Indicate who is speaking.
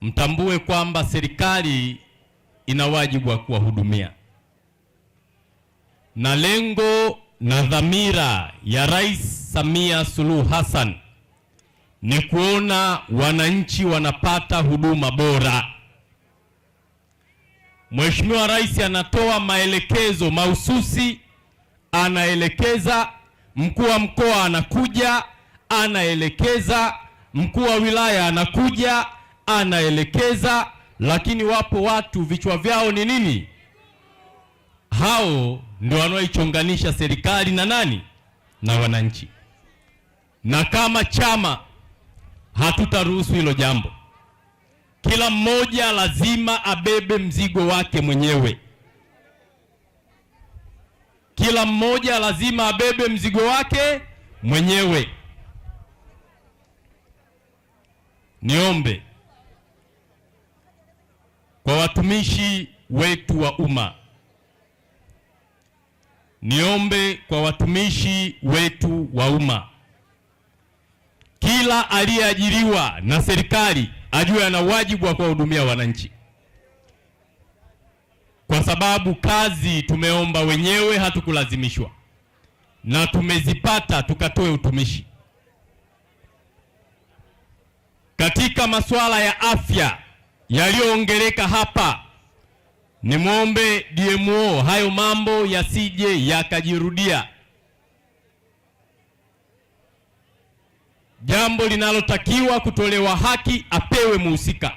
Speaker 1: Mtambue kwamba serikali ina wajibu wa kuwahudumia, na lengo na dhamira ya Rais Samia Suluhu Hassan ni kuona wananchi wanapata huduma bora. Mheshimiwa Rais anatoa maelekezo mahususi, anaelekeza, mkuu wa mkoa anakuja, anaelekeza, mkuu wa wilaya anakuja, anaelekeza, lakini wapo watu vichwa vyao ni nini? Hao ndio wanaoichonganisha serikali na nani? Na wananchi. Na kama chama hatutaruhusu hilo jambo. Kila mmoja lazima abebe mzigo wake mwenyewe. Kila mmoja lazima abebe mzigo wake mwenyewe. Niombe kwa watumishi wetu wa umma, niombe kwa watumishi wetu wa umma, kila aliyeajiriwa na serikali ajue ana wajibu wa kuwahudumia wananchi, kwa sababu kazi tumeomba wenyewe, hatukulazimishwa, na tumezipata tukatoe utumishi. Katika masuala ya afya yaliyoongeleka hapa, nimwombe DMO hayo mambo yasije yakajirudia. Jambo linalotakiwa kutolewa haki apewe muhusika.